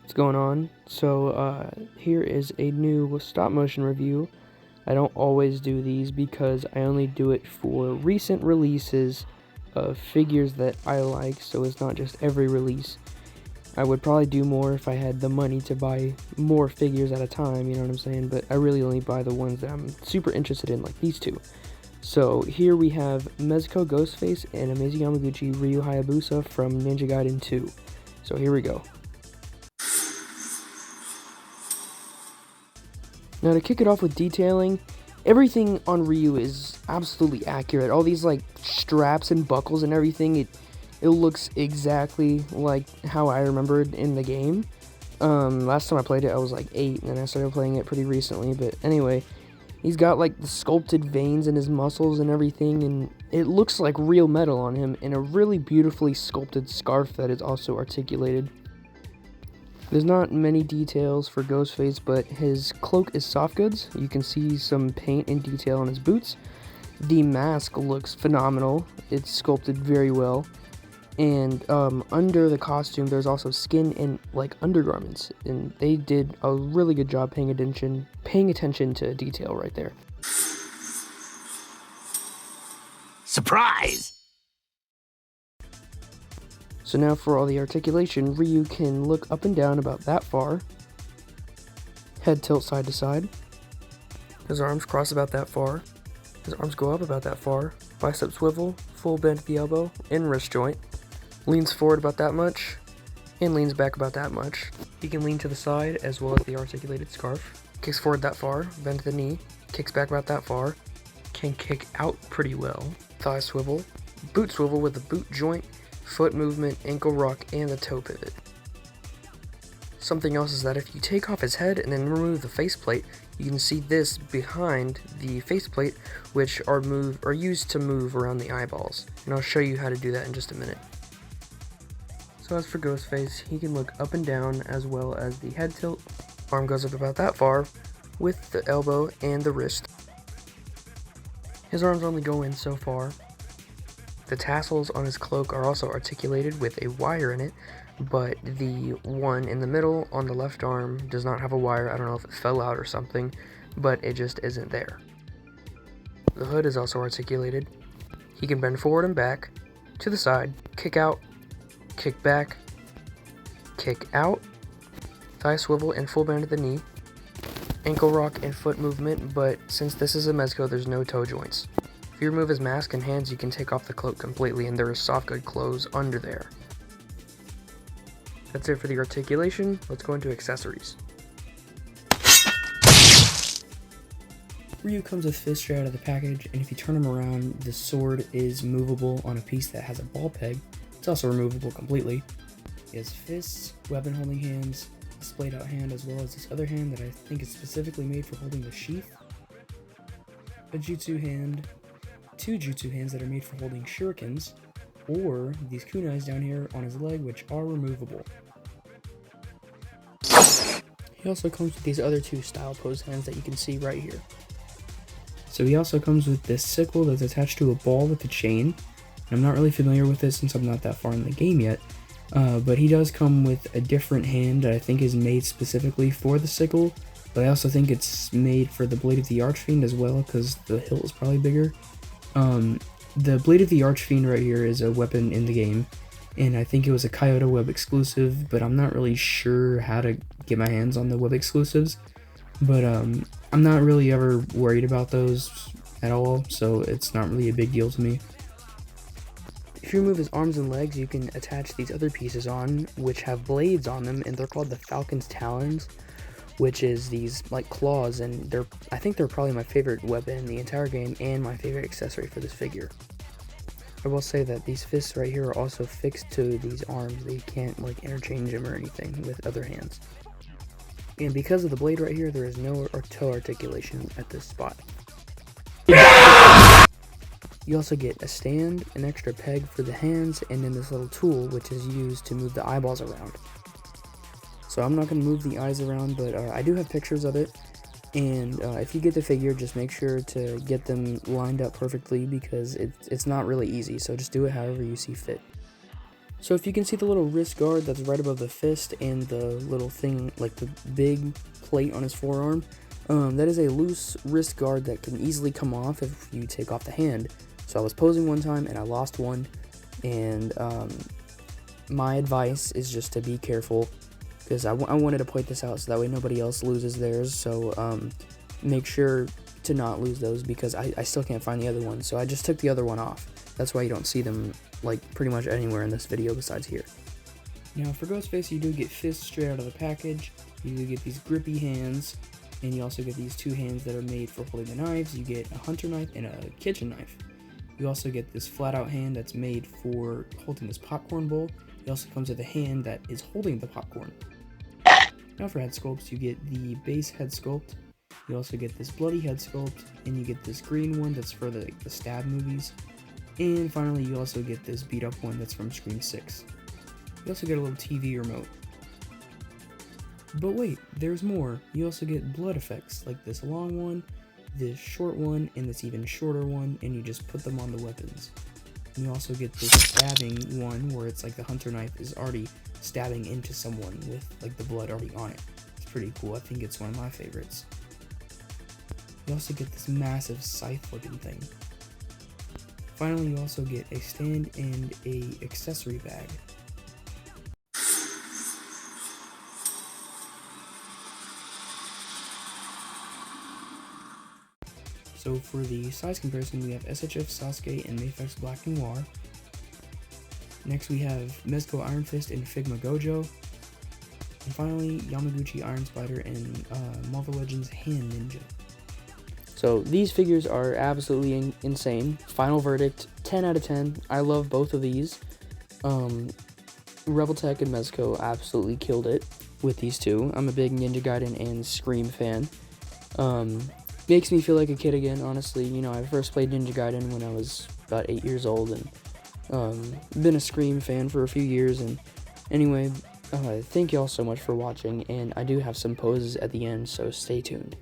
What's going on? So here is a new stop motion review. I don't always do these because I only do it for recent releases of figures that I like, so it's not just every release. I would probably do more if I had the money to buy more figures at a time, you know what I'm saying, but I really only buy the ones that I'm super interested in, like these two. So here we have Mezco Ghostface and Amazing Yamaguchi Ryu Hayabusa from Ninja Gaiden 2. So here we go. Now to kick it off with detailing, everything on Ryu is absolutely accurate. All these like straps and buckles and everything, it looks exactly like how I remembered in the game. Last time I played it I was like 8, and then I started playing it pretty recently, but anyway, he's got like the sculpted veins in his muscles and everything, and it looks like real metal on him, and a really beautifully sculpted scarf that is also articulated. There's not many details for Ghostface, but his cloak is soft goods. You can see some paint and detail on his boots. The mask looks phenomenal. It's sculpted very well. And under the costume, there's also skin and like undergarments, and they did a really good job paying attention to detail right there. Surprise! So now for all the articulation, Ryu can look up and down about that far, head tilt side to side, his arms cross about that far, his arms go up about that far, bicep swivel, full bend at the elbow, and wrist joint, leans forward about that much, and leans back about that much. He can lean to the side as well as the articulated scarf, kicks forward that far, bend to the knee, kicks back about that far, can kick out pretty well, thigh swivel, boot swivel with the boot joint, foot movement, ankle rock, and the toe pivot. Something else is that if you take off his head and then remove the faceplate, you can see this behind the faceplate, which are used to move around the eyeballs. And I'll show you how to do that in just a minute. So as for Ghostface, he can look up and down as well as the head tilt. Arm goes up about that far with the elbow and the wrist. His arms only go in so far. The tassels on his cloak are also articulated with a wire in it, but the one in the middle on the left arm does not have a wire. I don't know if it fell out or something, but it just isn't there. The hood is also articulated. He can bend forward and back, to the side, kick out, kick back, kick out, thigh swivel and full bend to the knee, ankle rock and foot movement, but since this is a Mezco, there's no toe joints. If you remove his mask and hands, you can take off the cloak completely, and there is soft good clothes under there. That's it for the articulation. Let's go into accessories. Ryu comes with fists straight out of the package, and if you turn him around, the sword is movable on a piece that has a ball peg. It's also removable completely. He has fists, weapon holding hands, a splayed out hand, as well as this other hand that I think is specifically made for holding the sheath, a jutsu hand, 2 jutsu hands that are made for holding shurikens, or these kunais down here on his leg, which are removable. He also comes with these other 2 style pose hands that you can see right here. So he also comes with this sickle that's attached to a ball with a chain. I'm not really familiar with this since I'm not that far in the game yet, but he does come with a different hand that I think is made specifically for the sickle, but I also think it's made for the Blade of the Archfiend as well, because the hilt is probably bigger. The Blade of the Archfiend right here is a weapon in the game, and I think it was a Kyoto Web exclusive, but I'm not really sure how to get my hands on the web exclusives, but I'm not really ever worried about those at all, so it's not really a big deal to me. If you remove his arms and legs, you can attach these other pieces on, which have blades on them, and they're called the Falcon's Talons, which is these like claws, and I think they're probably my favorite weapon in the entire game and my favorite accessory for this figure. I will say that these fists right here are also fixed to these arms. They can't like interchange them or anything with other hands. And because of the blade right here, there is no toe articulation at this spot. You also get a stand, an extra peg for the hands, and then this little tool which is used to move the eyeballs around. So I'm not going to move the eyes around, but I do have pictures of it, and if you get the figure, just make sure to get them lined up perfectly, because it's not really easy, so just do it however you see fit. So if you can see the little wrist guard that's right above the fist and the little thing, like the big plate on his forearm, that is a loose wrist guard that can easily come off if you take off the hand. So I was posing one time and I lost one, and my advice is just to be careful, because I wanted to point this out so that way nobody else loses theirs. So make sure to not lose those, because I still can't find the other one. So I just took the other one off. That's why you don't see them like pretty much anywhere in this video besides here. Now for Ghostface, you do get fists straight out of the package. You do get these grippy hands, and you also get these two hands that are made for holding the knives. You get a hunter knife and a kitchen knife. You also get this flat out hand that's made for holding this popcorn bowl. It also comes with a hand that is holding the popcorn. Now for head sculpts, you get the base head sculpt. You also get this bloody head sculpt, and you get this green one that's for the stab movies. And finally, you also get this beat up one that's from Scream 6. You also get a little TV remote. But wait, there's more. You also get blood effects, like this long one, this short one, and this even shorter one, and you just put them on the weapons. And you also get this stabbing one, where it's like the hunter knife is already stabbing into someone with like the blood already on it. It's pretty cool. I think it's one of my favorites. You also get this massive scythe looking thing. Finally, you also get a stand and a accessory bag. So for the size comparison, we have SHF Sasuke and Mayfex Black Noir. Next we have Mezco Iron Fist and Figma Gojo. And finally, Yamaguchi Iron Spider and Marvel Legends Hand Ninja. So these figures are absolutely insane. Final verdict, 10 out of 10. I love both of these. Rebel Tech and Mezco absolutely killed it with these two. I'm a big Ninja Gaiden and Scream fan. Makes me feel like a kid again, honestly. You know, I first played Ninja Gaiden when I was about 8 years old, and been a Scream fan for a few years. And anyway, thank y'all so much for watching, and I do have some poses at the end, so stay tuned.